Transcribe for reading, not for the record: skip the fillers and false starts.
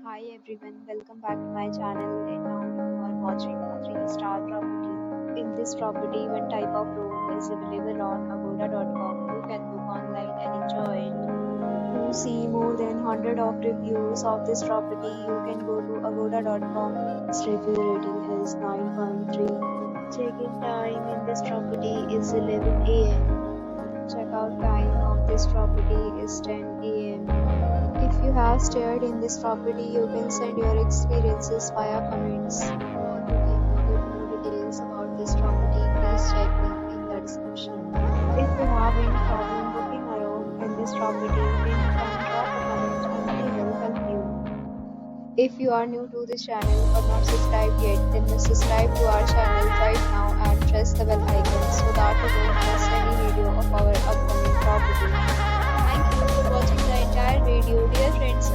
Hi everyone, welcome back to my channel and now you are watching a 3-star property. In this property, one type of room is available on agoda.com. You can book online and enjoy it. To see more than 100 of reviews of this property, you can go to agoda.com. Its review rating is 9.3. Check-in time in this property is 11 a.m. Check-out time of this property is 10 a.m. If you have stayed in this property, you can send your experiences via comments. For booking or get more details about this property, please check link in the description. If you have any problem booking a room in this property, then you can drop a comment and we will help you. If you are new to this channel or not subscribed yet, then subscribe to our channel right now and press the bell icon so that you don't miss any video of our upcoming property. Thank you for watching the entire video. Dear friends,